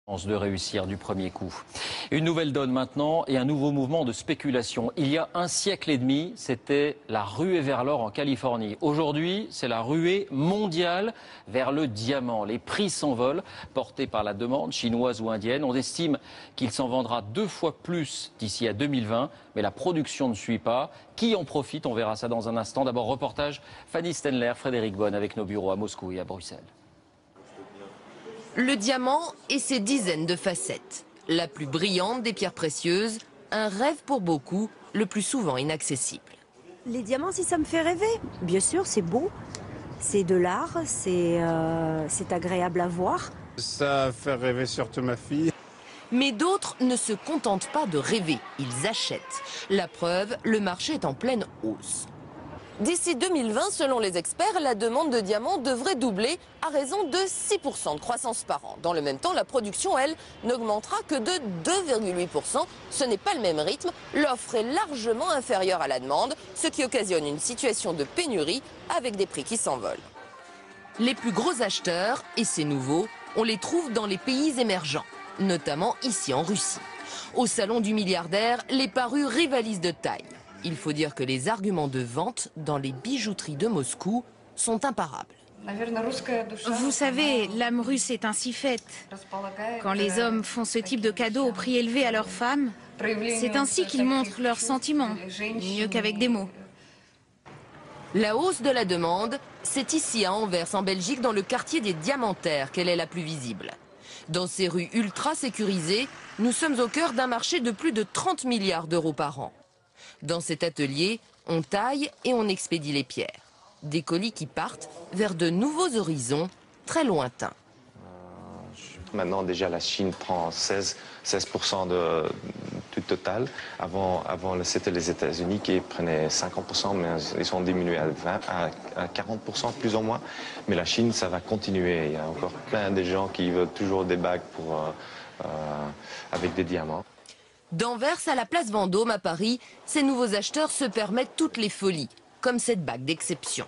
De réussir du premier coup. Une nouvelle donne maintenant et un nouveau mouvement de spéculation. Il y a un siècle et demi, c'était la ruée vers l'or en Californie. Aujourd'hui, c'est la ruée mondiale vers le diamant. Les prix s'envolent, portés par la demande chinoise ou indienne. On estime qu'il s'en vendra 2 fois plus d'ici à 2020, mais la production ne suit pas. Qui en profite? On verra ça dans un instant. D'abord, reportage Fanny Stenler, Frédéric Bonne avec nos bureaux à Moscou et à Bruxelles. Le diamant et ses dizaines de facettes. La plus brillante des pierres précieuses, un rêve pour beaucoup, le plus souvent inaccessible. Les diamants, si ça me fait rêver, bien sûr, c'est beau, c'est de l'art, c'est agréable à voir. Ça fait rêver surtout ma fille. Mais d'autres ne se contentent pas de rêver, ils achètent. La preuve, le marché est en pleine hausse. D'ici 2020, selon les experts, la demande de diamants devrait doubler à raison de 6% de croissance par an. Dans le même temps, la production, elle, n'augmentera que de 2,8%. Ce n'est pas le même rythme. L'offre est largement inférieure à la demande, ce qui occasionne une situation de pénurie avec des prix qui s'envolent. Les plus gros acheteurs, et c'est nouveau, on les trouve dans les pays émergents, notamment ici en Russie. Au salon du milliardaire, les parures rivalisent de taille. Il faut dire que les arguments de vente dans les bijouteries de Moscou sont imparables. Vous savez, l'âme russe est ainsi faite. Quand les hommes font ce type de cadeaux au prix élevé à leurs femmes, c'est ainsi qu'ils montrent leurs sentiments, mieux qu'avec des mots. La hausse de la demande, c'est ici à Anvers, en Belgique, dans le quartier des Diamantaires, qu'elle est la plus visible. Dans ces rues ultra sécurisées, nous sommes au cœur d'un marché de plus de 30 milliards d'euros par an. Dans cet atelier, on taille et on expédie les pierres. Des colis qui partent vers de nouveaux horizons très lointains. Maintenant, déjà, la Chine prend 16% du total. Avant c'était les États-Unis qui prenaient 50%, mais ils sont diminués à 40%, plus ou moins. Mais la Chine, ça va continuer. Il y a encore plein de gens qui veulent toujours des bagues avec des diamants. D'Anvers à la place Vendôme à Paris, ces nouveaux acheteurs se permettent toutes les folies, comme cette bague d'exception.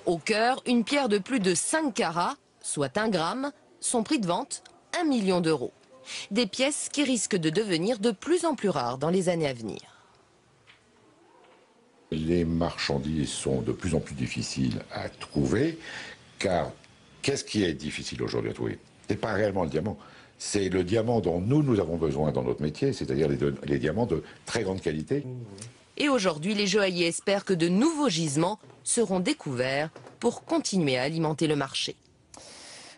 Au cœur, une pierre de plus de 5 carats, soit 1 gramme, son prix de vente, 1 million d'euros. Des pièces qui risquent de devenir de plus en plus rares dans les années à venir. Les marchandises sont de plus en plus difficiles à trouver, car qu'est-ce qui est difficile aujourd'hui à trouver? Ce n'est pas réellement le diamant. C'est le diamant dont nous avons besoin dans notre métier, c'est-à-dire les diamants de très grande qualité. Et aujourd'hui, les joailliers espèrent que de nouveaux gisements seront découverts pour continuer à alimenter le marché.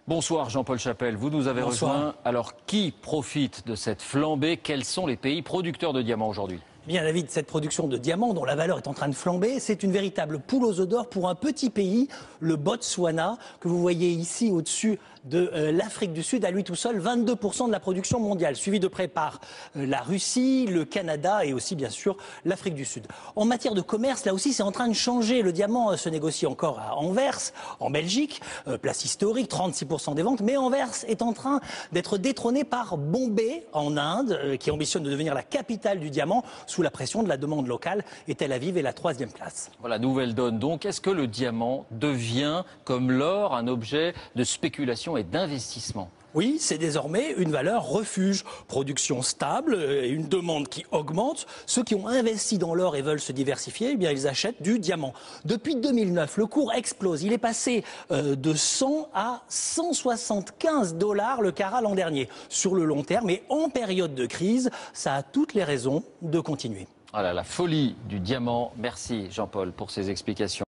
Bonsoir Jean-Paul Chapelle, vous nous avez rejoint. Alors qui profite de cette flambée? Quels sont les pays producteurs de diamants aujourd'hui? Bien, David, cette production de diamants dont la valeur est en train de flamber, c'est une véritable poule aux œufs d'or pour un petit pays, le Botswana, que vous voyez ici au-dessus de l'Afrique du Sud, à lui tout seul, 22% de la production mondiale, suivi de près par la Russie, le Canada et aussi, bien sûr, l'Afrique du Sud. En matière de commerce, là aussi, c'est en train de changer. Le diamant se négocie encore à Anvers, en Belgique, place historique, 36% des ventes, mais Anvers est en train d'être détrôné par Bombay, en Inde, qui ambitionne de devenir la capitale du diamant, sous la pression de la demande locale, et Tel Aviv est la 3e place. Voilà, nouvelle donne donc. Est-ce que le diamant devient, comme l'or, un objet de spéculation et d'investissement? Oui, c'est désormais une valeur refuge. Production stable et une demande qui augmente. Ceux qui ont investi dans l'or et veulent se diversifier, eh bien, ils achètent du diamant. Depuis 2009, le cours explose. Il est passé de 100 à 175 $ le carat l'an dernier. Sur le long terme, et en période de crise, ça a toutes les raisons de continuer. Voilà, la folie du diamant. Merci Jean-Paul pour ces explications.